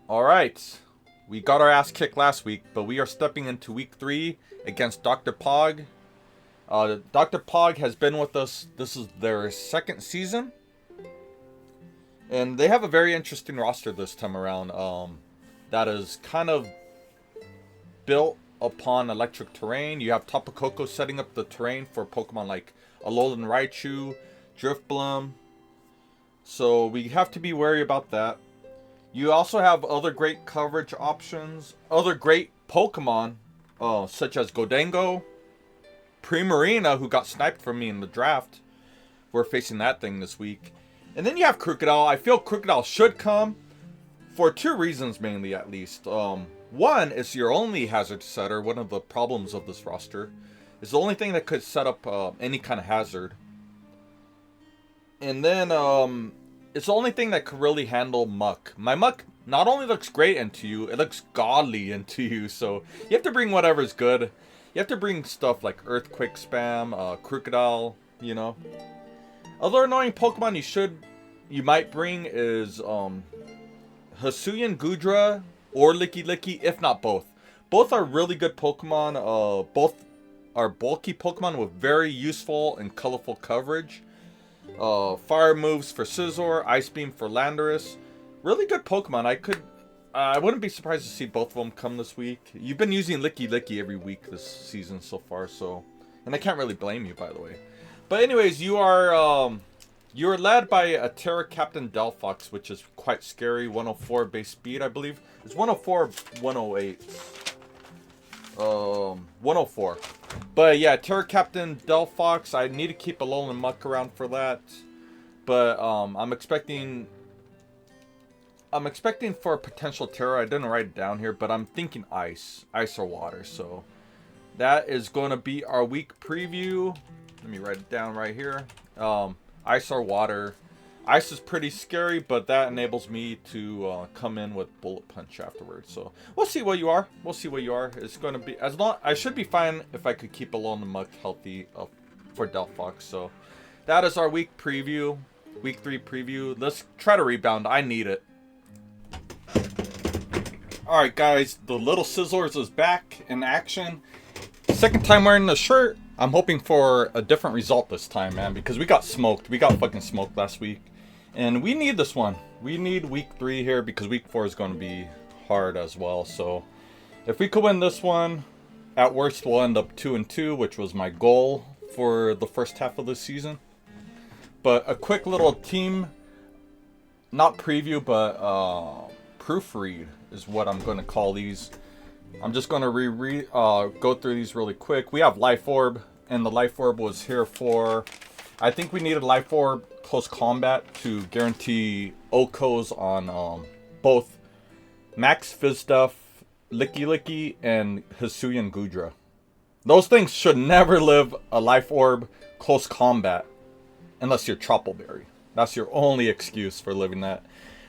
Alright, we got our ass kicked last week, but we are stepping into week 3 against Dr.Pog. Dr.Pog has been with us, this is their second season. And they have a very interesting roster this time around that is kind of built upon electric terrain. You have Tapu Koko setting up the terrain for Pokemon like Alolan, Raichu, Drifblim. So we have to be wary about that. You also have other great coverage options, other great Pokemon, such as Gholdengo, Primarina, who got sniped from me in the draft. We're facing that thing this week. And then you have Krookodile. I feel Krookodile should come for two reasons mainly, at least. One, it's your only hazard setter. One of the problems of this roster is the only thing that could set up any kind of hazard. And then it's the only thing that could really handle Muck. My Muck not only looks great into you, it looks godly into you. So you have to bring whatever's good. You have to bring stuff like Earthquake Spam, Krookodile, you know. Other annoying Pokemon you might bring is Hisuian, Goodra, or Lickilicky, if not both. Both are really good Pokemon. Both are bulky Pokemon with very useful and colorful coverage. Fire moves for Scizor, Ice Beam for Landorus. Really good Pokemon. I wouldn't be surprised to see both of them come this week. You've been using Lickilicky every week this season so far, so, and I can't really blame you, by the way. But anyways, you're led by a Terra Captain DELPHOX, which is quite scary. 104 base speed, I believe. It's 104, 108. 104. But yeah, Terra Captain DELPHOX. I need to keep Alolan and Muck around for that. But I'm expecting for a potential Terra. I didn't write it down here, but I'm thinking ice or water. So that is going to be our week preview. Let me write it down right here. Ice or water. Ice is pretty scary, but that enables me to come in with Bullet Punch afterwards. So we'll see what you are. We'll see what you are. It's going to be I should be fine if I could keep Alolan and Muck healthy for DELPHOX. So that is our week preview, week 3 preview. Let's try to rebound. I need it. All right, guys. The Little Scizor is back in action. Second time wearing the shirt. I'm hoping for a different result this time, man, because we got smoked. We got fucking smoked last week. And we need this one. We need week 3 here because week 4 is going to be hard as well. So if we could win this one, at worst we'll end up 2-2, which was my goal for the first half of the season. But a quick little team, not preview, but proofread is what I'm going to call these. I'm just going to go through these really quick. We have Life Orb, and the Life Orb was here for... I think we needed Life Orb close combat to guarantee Okos on both Max Fizduff, Lickilicky, and Hisuian Goodra. Those things should never live a Life Orb close combat unless you're Troppleberry. That's your only excuse for living that.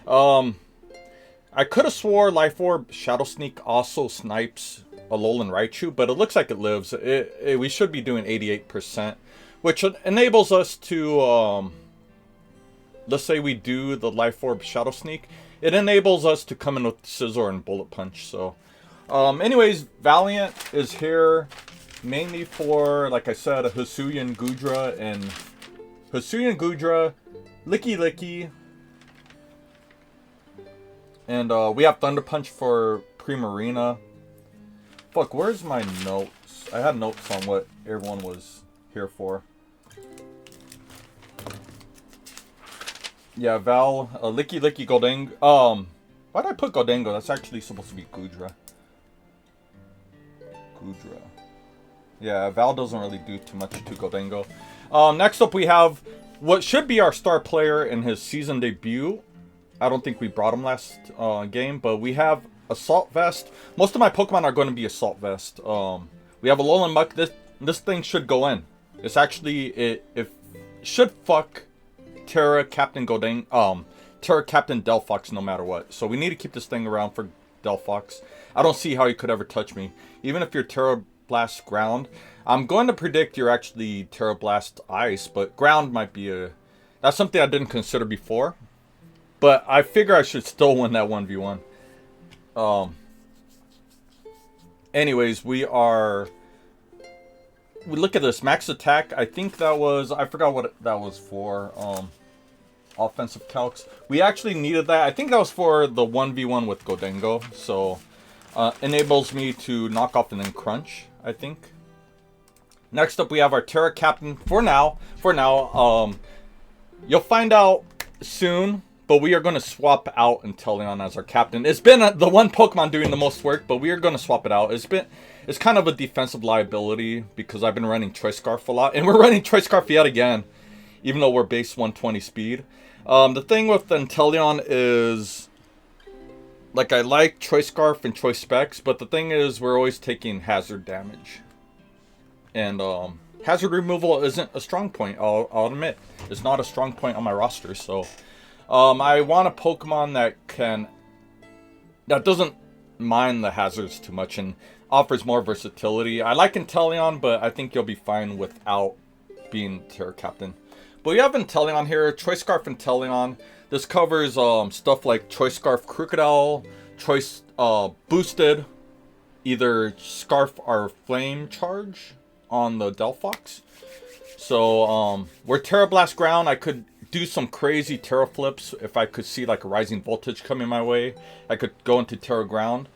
I could have swore Life Orb Shadow Sneak also snipes Alolan Raichu, but it looks like it lives. We should be doing 88%, which enables us to, let's say we do the Life Orb Shadow Sneak. It enables us to come in with Scizor and Bullet Punch. So, anyways, Valiant is here mainly for, like I said, a Hisuian Goodra and Lickilicky. And we have Thunder Punch for Primarina. Fuck, where's my notes? I had notes on what everyone was here for. Yeah, Lickilicky, Gholdengo. Why did I put Gholdengo? That's actually supposed to be Goodra. Yeah, Val doesn't really do too much to Gholdengo. Next up we have what should be our star player in his season debut. I don't think we brought him last game, but we have Assault Vest. Most of my Pokemon are going to be Assault Vest. We have Alolan Muck. This thing should go in. It's actually it should fuck Terra Captain DELPHOX no matter what. So we need to keep this thing around for DELPHOX. I don't see how you could ever touch me, even if you're Terra Blast Ground. I'm going to predict you're actually Terra Blast Ice, but Ground might be that's something I didn't consider before. But I figure I should still win that 1v1. Anyways, we look at this max attack. I think that was, I forgot what that was for. Offensive calcs. We actually needed that. I think that was for the 1v1 with Gholdengo. So enables me to knock off and then crunch, I think. Next up we have our Terra Captain. For now, you'll find out soon, but we are going to swap out INTELEON as our captain. It's been the one Pokemon doing the most work, but we are going to swap it out. It's kind of a defensive liability because I've been running Choice Scarf a lot, and we're running Choice Scarf yet again, even though we're base 120 speed. The thing with INTELEON is, like, I like Choice Scarf and Choice Specs, but the thing is we're always taking hazard damage. And hazard removal isn't a strong point, I'll admit. It's not a strong point on my roster, so I want a Pokemon that doesn't mind the hazards too much and offers more versatility. I like INTELEON, but I think you'll be fine without being Terra Captain. But we have INTELEON here, Choice Scarf INTELEON. This covers stuff like Choice Scarf Krookodile, Choice boosted, either Scarf or Flame Charge on the DELPHOX. So we're Terra Blast Ground. I could do some crazy Terra flips if I could see like a Rising Voltage coming my way. I could go into Terra Ground.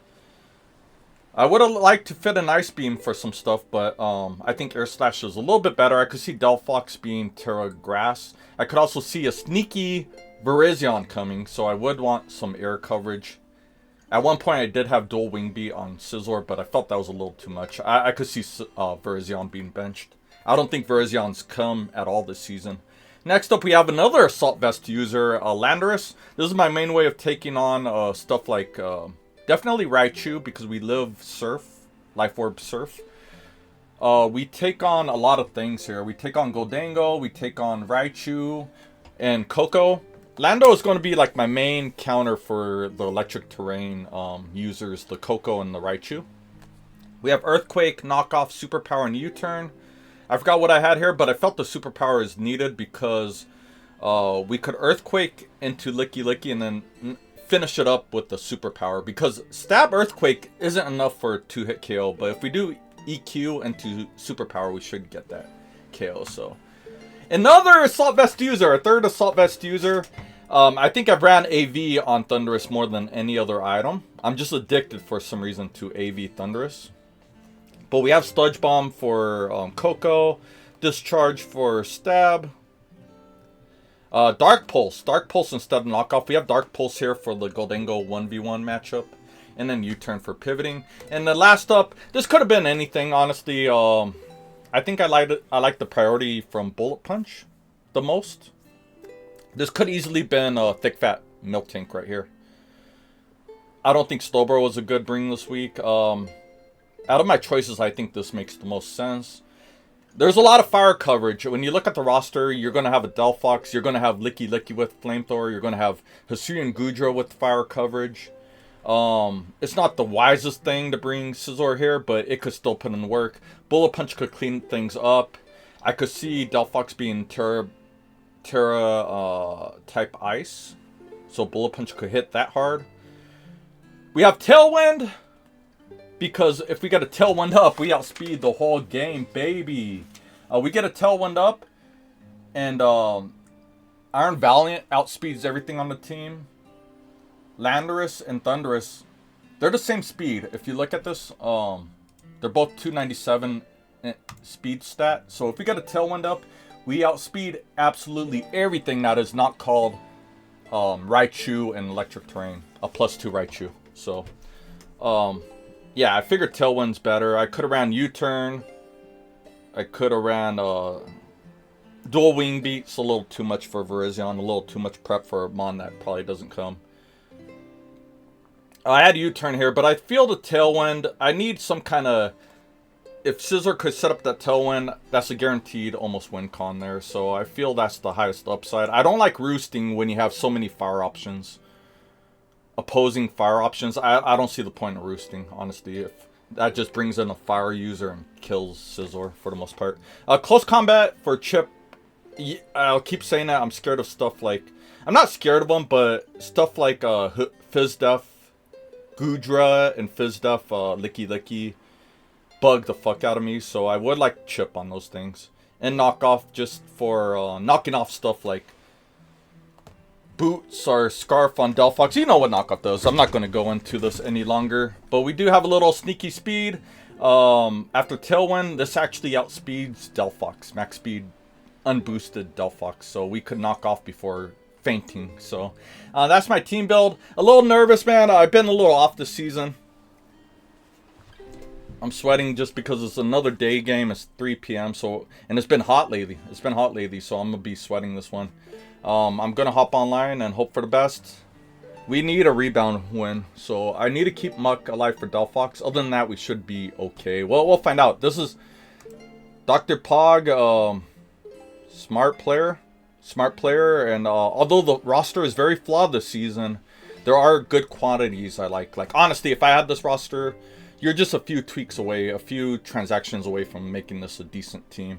I would have liked to fit an Ice Beam for some stuff, but I think Air Slash is a little bit better. I could see DELPHOX being Terra Grass. I could also see a sneaky Virizion coming, so I would want some air coverage. At one point, I did have dual Wing Beat on Scizor, but I felt that was a little too much. I could see Virizion being benched. I don't think Virizion's come at all this season. Next up, we have another Assault Vest user, Landorus. This is my main way of taking on stuff like definitely Raichu, because we live Surf, Life Orb Surf. We take on a lot of things here. We take on Gholdengo, we take on Raichu, and Koko. Lando is going to be like my main counter for the electric terrain users, the Koko and the Raichu. We have Earthquake, Knockoff, Superpower, and U-Turn. I forgot what I had here, but I felt the Superpower is needed because we could Earthquake into Lickilicky and then finish it up with the Superpower. Because Stab Earthquake isn't enough for a 2-hit KO, but if we do EQ into Superpower, we should get that KO. So another Assault Vest user, a third Assault Vest user. I think I've ran AV on Thundurus more than any other item. I'm just addicted for some reason to AV Thundurus. But we have Sludge Bomb for Koko, Discharge for Stab, Dark Pulse instead of Knockoff. We have Dark Pulse here for the Gholdengo 1v1 matchup, and then U-Turn for pivoting. And then last up, this could have been anything, honestly. I think I like the priority from Bullet Punch the most. This could easily been a Thick Fat Miltank right here. I don't think Slowbro was a good bring this week. Out of my choices, I think this makes the most sense. There's a lot of fire coverage. When you look at the roster, you're going to have a DELPHOX, you're going to have Lickilicky with Flamethrower, you're going to have Hisuian Goodra with fire coverage. It's not the wisest thing to bring Scizor here, but it could still put in work. Bullet Punch could clean things up. I could see DELPHOX being Terra type Ice, so Bullet Punch could hit that hard. We have Tailwind, because if we get a Tailwind up, we outspeed the whole game, baby. We get a Tailwind up, and Iron Valiant outspeeds everything on the team. Landorus and Thundurus, they're the same speed. If you look at this, they're both 297 speed stat. So if we get a Tailwind up, we outspeed absolutely everything that is not called Raichu and Electric Terrain. A +2 Raichu. So, yeah, I figured Tailwind's better. I could have ran U-Turn. I could have ran Dual Wing Beats. A little too much for Virizion. A little too much prep for a Mon that probably doesn't come. I had U-Turn here, but I feel the Tailwind. I need some kind of... If Scizor could set up that Tailwind, that's a guaranteed almost win con there. So I feel that's the highest upside. I don't like roosting when you have so many fire options. Opposing fire options. I don't see the point of roosting, honestly. If that just brings in a fire user and kills Scizor for the most part. Close combat for Chip. I'll keep saying that. I'm scared of stuff like... I'm not scared of them, but stuff like Fizz Def Goodra and Fizdef, Lickilicky bug the fuck out of me, so I would like chip on those things. And knock off just for knocking off stuff like boots or scarf on DELPHOX. You know what knockoff does. I'm not going to go into this any longer. But we do have a little sneaky speed. After Tailwind, this actually outspeeds DELPHOX. Max speed, unboosted DELPHOX. So we could knock off before fainting. So that's my team build. A little nervous, man. I've been a little off this season. I'm sweating just because it's another day game. It's 3 p.m. So, and it's been hot lately. It's been hot lately, so I'm going to be sweating this one. I'm going to hop online and hope for the best. We need a rebound win, so I need to keep Muck alive for DELPHOX. Other than that, we should be okay. Well, we'll find out. This is Dr.Pog, smart player, and although the roster is very flawed this season, there are good quantities I like. Like, honestly, if I had this roster, you're just a few tweaks away, a few transactions away from making this a decent team.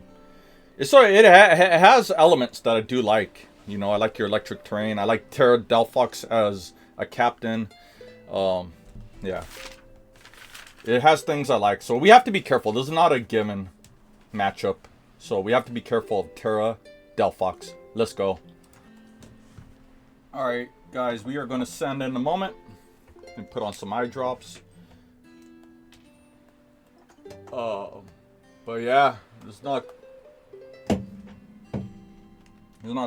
It has elements that I do like. You know, I like your electric terrain. I like DELPHOX as a captain. Yeah. It has things I like. So we have to be careful. This is not a given matchup. So we have to be careful of DELPHOX. Let's go. Alright, guys. We are going to send in a moment. And put on some eye drops. But yeah, it's not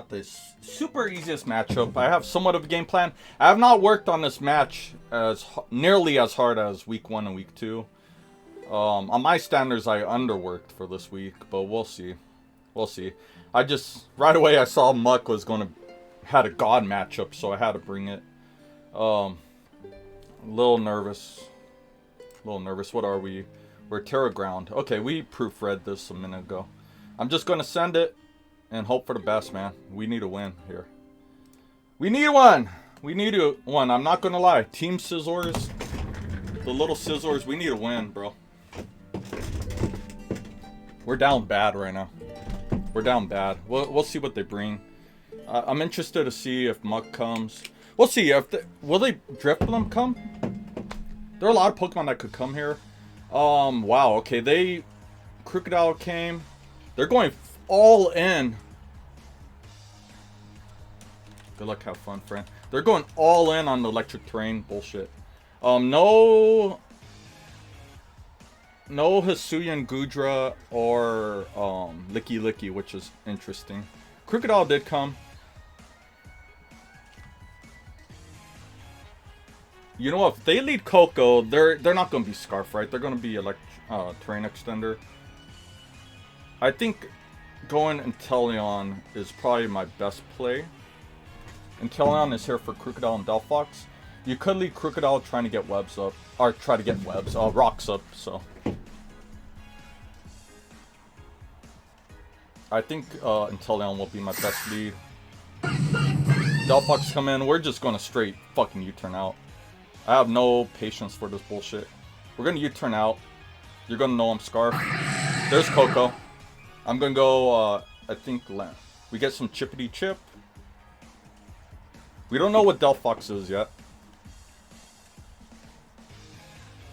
the super easiest matchup. I have somewhat of a game plan. I have not worked on this match as nearly as hard as week 1 and week 2. On my standards, I underworked for this week, but we'll see. We'll see. I just right away I saw Muck was had a god matchup, so I had to bring it. A little nervous. What are we? We're Terra Ground. Okay, we proofread this a minute ago. I'm just going to send it and hope for the best, man. We need a win here. We need one! We need one. I'm not going to lie. Team Scizors, the Little Scizors, we need a win, bro. We're down bad right now. We're down bad. We'll see what they bring. I'm interested to see if Muck comes. We'll see. Will they Drifblim come? There are a lot of Pokemon that could come here. Wow, okay, Krookodile came. They're going all in. Good luck, have fun, friend. They're going all in on the electric terrain bullshit. No Hisuian Goodra or Lickilicky, which is interesting. Krookodile did come. You know what? If they lead Koko, they're not going to be Scarf, right? They're going to be Terrain Extender. I think going INTELEON is probably my best play. INTELEON is here for Krookodile and DELPHOX. You could lead Krookodile trying to get webs up, or try to get rocks up, so. I think INTELEON will be my best lead. DELPHOX come in, we're just going to straight fucking U-turn out. I have no patience for this bullshit. We're going to U-turn out. You're going to know I'm Scarf. There's Koko. I'm going to go, I think, we get some Chippity Chip. We don't know what DELPHOX is yet.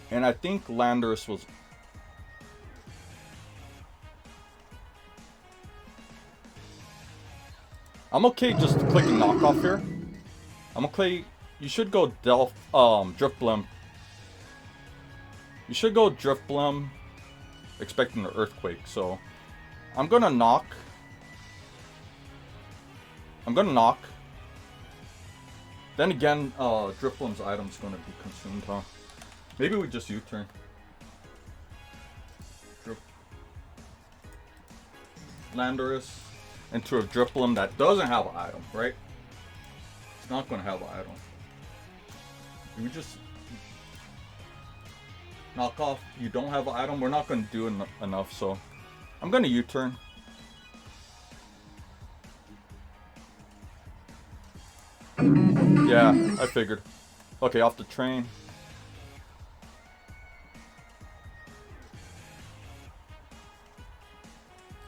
And I think Landorus was... I'm okay just clicking knockoff here. I'm okay... You should go Drifblim. You should go Drifblim, expecting an Earthquake. So, I'm gonna knock. Then again, Drifblim's item's gonna be consumed, huh? Maybe we just U-turn. Landorus into a Drifblim that doesn't have an item, right? It's not gonna have an item. We just knock off. You don't have an item. We're not going to do enough, so I'm going to U-turn. Yeah, I figured. Okay, off the train.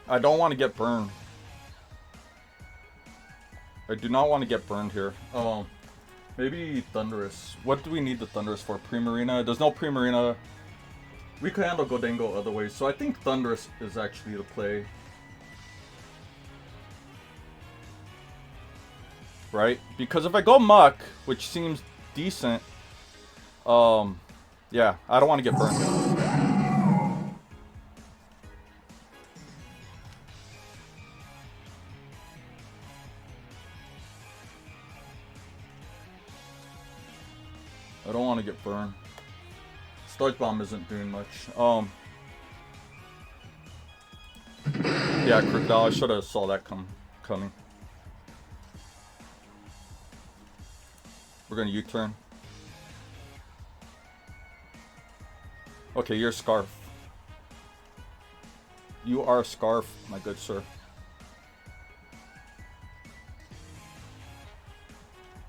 I don't want to get burned. I do not want to get burned here. Maybe Thundurus. What do we need the Thundurus for? Primarina? There's no Primarina. We could handle Gholdengo other ways, so I think Thundurus is actually the play. Right? Because if I go Muck, which seems decent, yeah, I don't want to get burned. I don't want to get burned. Sludge Bomb isn't doing much. Yeah, Krookodile, I should have saw that coming. We're gonna U-turn. Okay, you're a Scarf. You are a Scarf, my good sir.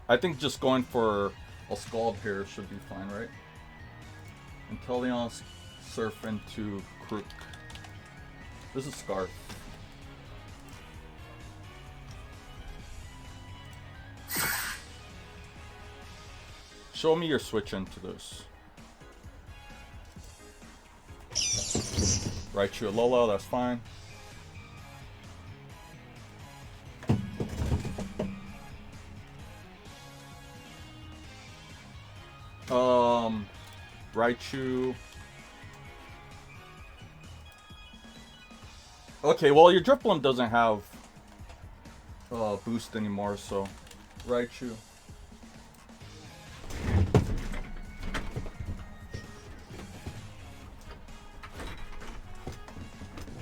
I think just going for a Scald here should be fine, right? INTELEON Surf into Krook. This is Scarf. Show me your switch into this. Raichu Alola, that's fine. Raichu. Okay, well your Drifblim doesn't have boost anymore, so Raichu.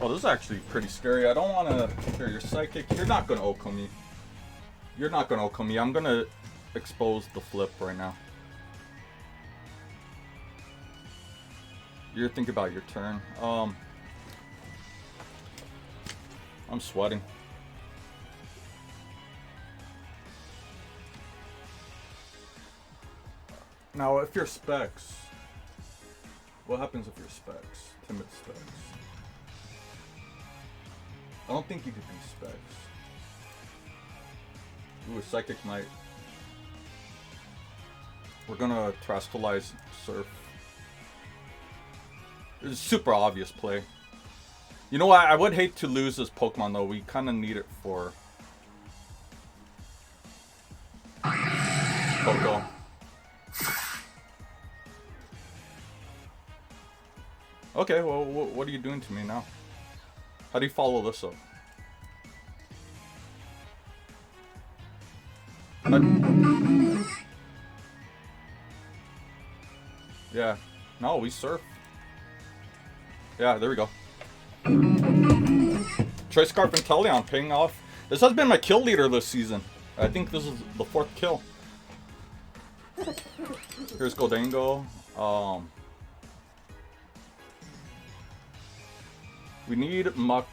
Oh, this is actually pretty scary. I don't want to hear your Psychic. You're not going to Oko me. You're not going to Oko me. I'm going to expose the flip right now. You're thinking about your turn. I'm sweating. Now, if you're Specs, what happens if you're Specs? Timid Specs. I don't think you could be Specs. Ooh, Psychic Knight. We're gonna Terastallize Surf. It's a super obvious play. You know what? I would hate to lose this Pokemon though. We kind of need it for Koko. Okay, well, what are you doing to me now? How do you follow this up? Yeah. No, we surf. Yeah, there we go. Choice Scarf INTELEON paying off. This has been my kill leader this season. I think this is the 4th kill. Here's Gholdengo. We need Muck.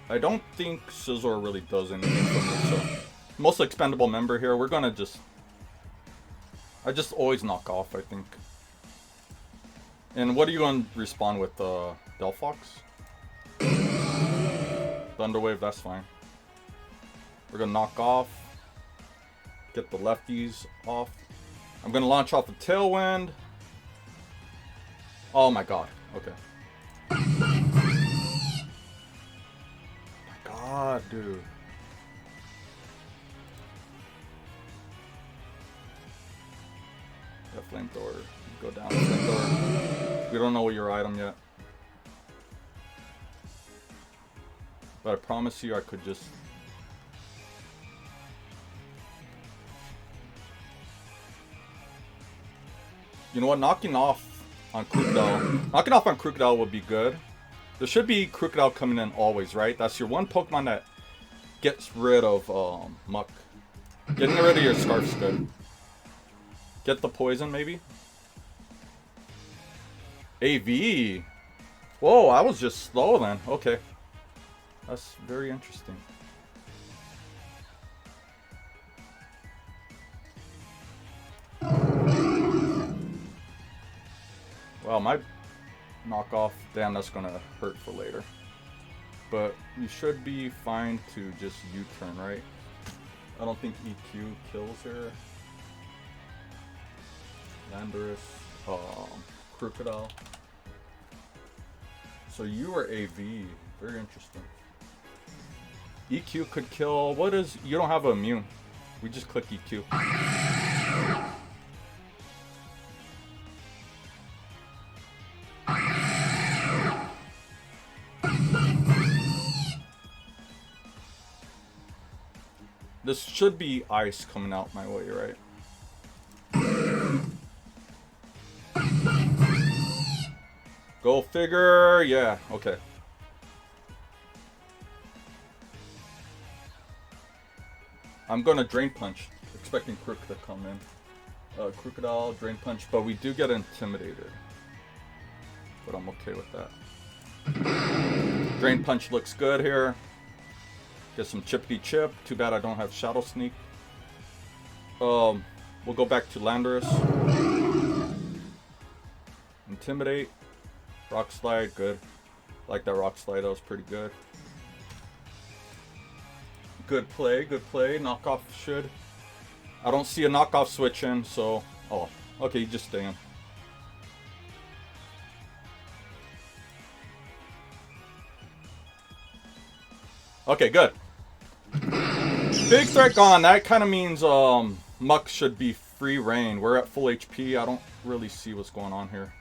I don't think Scizor really does anything for me, so most expendable member here. We're gonna I just always knock off, I think. And what are you gonna respond with, DELPHOX? Thunder Wave, that's fine. We're gonna knock off. Get the lefties off. I'm gonna launch off the Tailwind. Oh my god. Okay. My god, dude. That Flamethrower. Go down. Flamethrower. We don't know your item yet. But I promise you I could just... You know what? Knocking off on Krookodile would be good. There should be Krookodile coming in always, right? That's your one Pokemon that gets rid of Muck. Getting rid of your Scarf's good. Get the poison, maybe? AV! Whoa, I was just slow then. Okay. That's very interesting. Wow, knock off. Damn, that's gonna hurt for later. But you should be fine to just U-turn, right? I don't think EQ kills here. Landorus, Krookodile. So you are AV. Very interesting. EQ could kill. What is? You don't have an immune. We just click EQ. This should be ice coming out my way, right? Go figure. Yeah, okay. I'm gonna Drain Punch, expecting Crook to come in. Krookodile, Drain Punch, but we do get intimidated. But I'm okay with that. Drain Punch looks good here. Get some Chippity Chip. Too bad I don't have Shadow Sneak. We'll go back to Landorus. Intimidate. Rock Slide, good. Like that Rock Slide, that was pretty good. Good play, good play. Knockoff should. I don't see a knockoff switch in, so... Oh, okay, you just stay in. Okay, good. Big threat gone. That kind of means Muck should be free reign. We're at full HP. I don't really see what's going on here.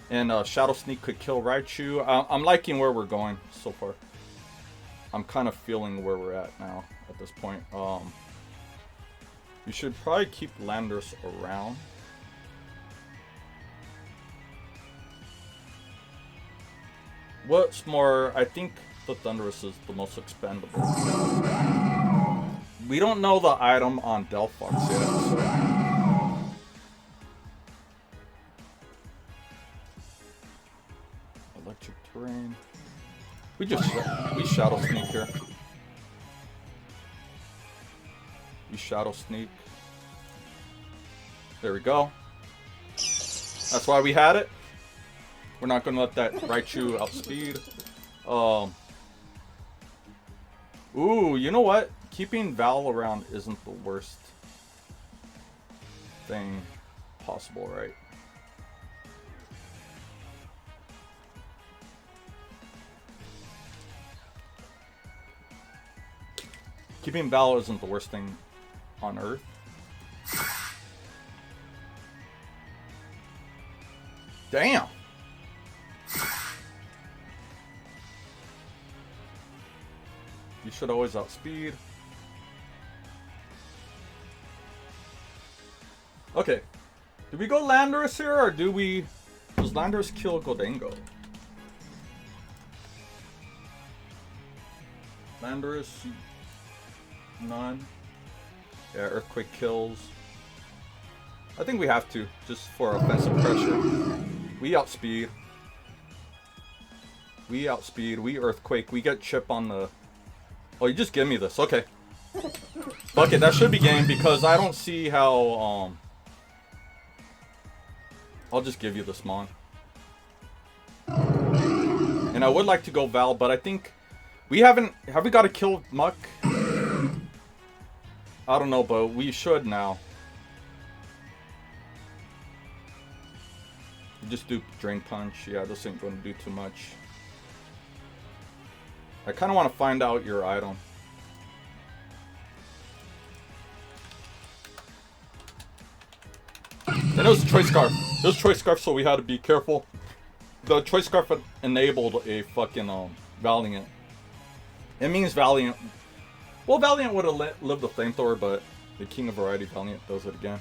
And Shadow Sneak could kill Raichu. I'm liking where we're going so far. I'm kind of feeling where we're at now at this point. You should probably keep Landorus around. What's more, I think the Thundurus is the most expendable. We don't know the item on DELPHOX yet, so... Electric Terrain. We Shadow Sneak here. We Shadow Sneak. There we go. That's why we had it. We're not going to let that Raichu outspeed. Ooh, you know what? Keeping Val around isn't the worst thing possible, right? Keeping Val isn't the worst thing on Earth. Damn! You should always outspeed. Okay. Do we go Landorus here, or do we... Does Landorus kill Gholdengo? Landorus... None. Yeah, Earthquake kills. I think we have to, just for offensive pressure. We outspeed. We outspeed. We Earthquake. We get Chip on the... Oh, you just give me this. Okay. Fuck it, that should be game because I don't see how... I'll just give you this Mon. And I would like to go Val, but I think... We haven't... Have we got to kill Muck? I don't know, but we should now. We just do Drain Punch. Yeah, this ain't going to do too much. I kind of want to find out your item. And it was a Choice Scarf. It was a Choice Scarf, so we had to be careful. The Choice Scarf enabled a fucking Valiant. It means Valiant. Well, Valiant would have lived the Flamethrower, but the King of Variety Valiant does it again.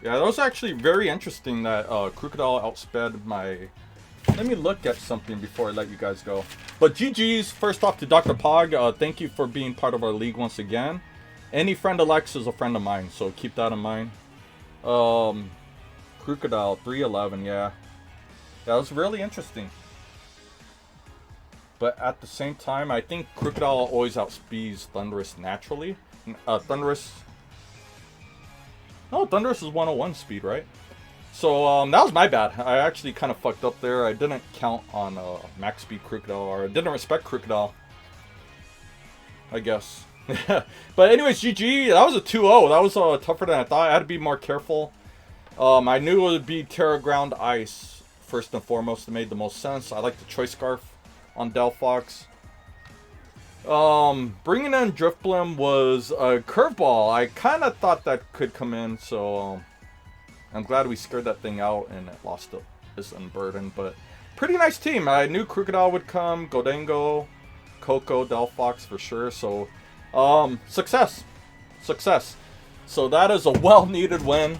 Yeah, that was actually very interesting that Krookodile outsped my... Let me look at something before I let you guys go. But GG's, first off to Dr.Pog. Thank you for being part of our league once again. Any friend of Lex is a friend of mine, so keep that in mind. Krookodile 311, yeah. That was really interesting. But at the same time, I think Krookodile always outspeeds Thundurus naturally. Thundurus is 101 speed, right? So that was my bad. I actually kind of fucked up there. I didn't count on max speed Krookodile, or I didn't respect Krookodile, I guess. But anyways, GG. That was a 2-0. That was tougher than I thought. I had to be more careful. I knew it would be Terra Ground Ice first and foremost. It made the most sense. I like the Choice Scarf on DELPHOX. Bringing in Drifblim was a curveball. I kind of thought that could come in, so I'm glad we scared that thing out and it lost its unburden. But pretty nice team. I knew Krookodile would come, Gholdengo, Koko, DELPHOX for sure. So success. So that is a well-needed win.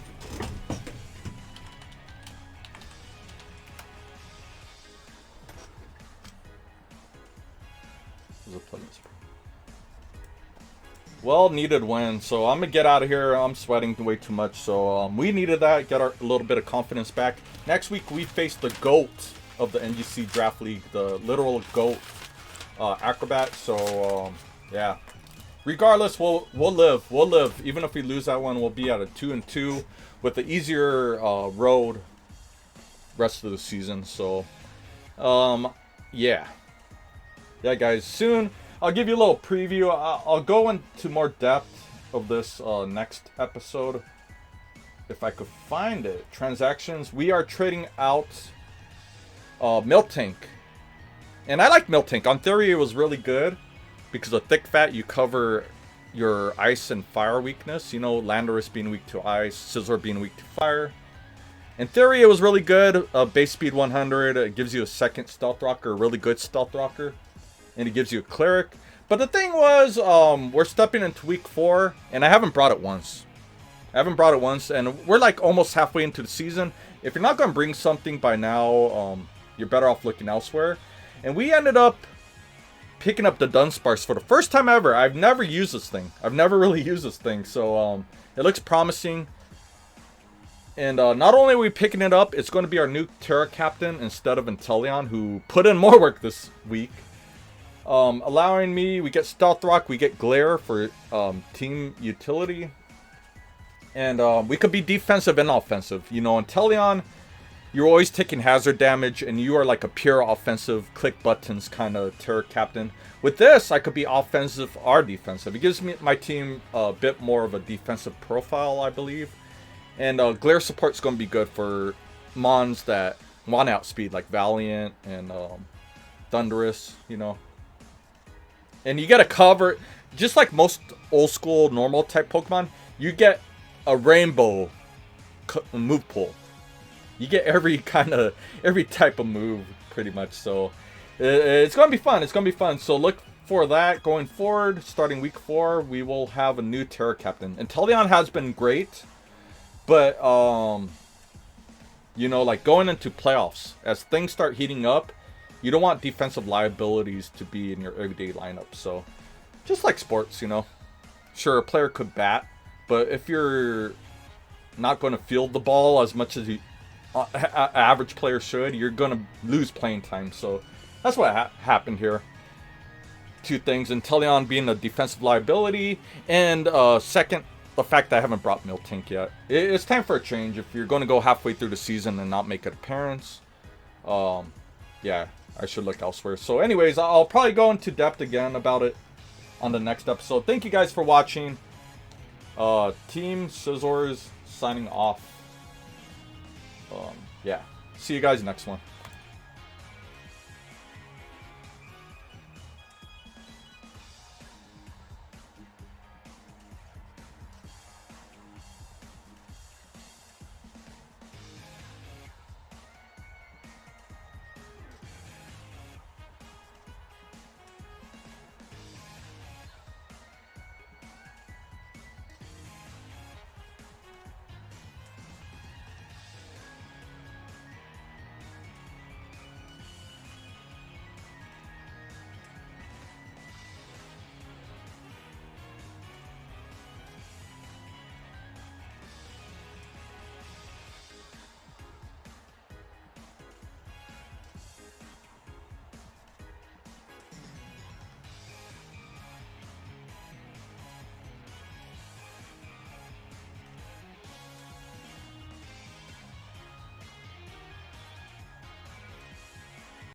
Well-needed win. So I'm gonna get out of here. I'm sweating way too much. So we needed that. Get a little bit of confidence back. Next week we face the GOAT of the NGC Draft League, the literal GOAT, Acrobat. So yeah. Regardless, we'll live. We'll live. Even if we lose that one, we'll be at a 2-2 with the easier road rest of the season. So yeah, guys. Soon I'll give you a little preview. I'll go into more depth of this next episode if I could find it. Transactions. We are trading out Miltank, and I like Miltank. On theory, it was really good. Because of thick fat, you cover your ice and fire weakness. You know, Landorus being weak to ice, Scizor being weak to fire. In theory, it was really good. Base speed 100. It gives you a second Stealth Rocker, a really good Stealth Rocker. And it gives you a Cleric. But the thing was, we're stepping into week 4, and I haven't brought it once. And we're like almost halfway into the season. If you're not going to bring something by now, you're better off looking elsewhere. And we ended up picking up the Dunsparce for the first time ever. I've never used this thing. So it looks promising. And not only are we picking it up, it's going to be our new Terra Captain instead of INTELEON, who put in more work this week. Allowing me, we get Stealth Rock, we get Glare for team utility. And we could be defensive and offensive. You know, INTELEON, you're always taking hazard damage, and you are like a pure offensive, click buttons kind of Terra Captain. With this, I could be offensive or defensive. It gives me my team a bit more of a defensive profile, I believe. And Glare support is going to be good for mons that want outspeed, like Valiant and Thundurus, you know. And you get a cover, just like most old school normal type Pokemon, you get a rainbow move pool. You get every type of move, pretty much. So it's gonna be fun. So look for that going forward. Starting week 4, we will have a new Terra Captain. INTELEON has been great, but you know, like going into playoffs, as things start heating up, you don't want defensive liabilities to be in your everyday lineup. So just like sports, you know, sure, a player could bat, but if you're not going to field the ball as much as you average player should, you're gonna lose playing time. So that's what happened here. Two things: INTELEON being a defensive liability, and second, the fact that I haven't brought Miltank yet. It's time for a change. If you're going to go halfway through the season and not make an appearance, yeah, I should look elsewhere. So anyways, I'll probably go into depth again about it on the next episode. Thank you guys for watching. Team Scizors signing off. Yeah, see you guys next one.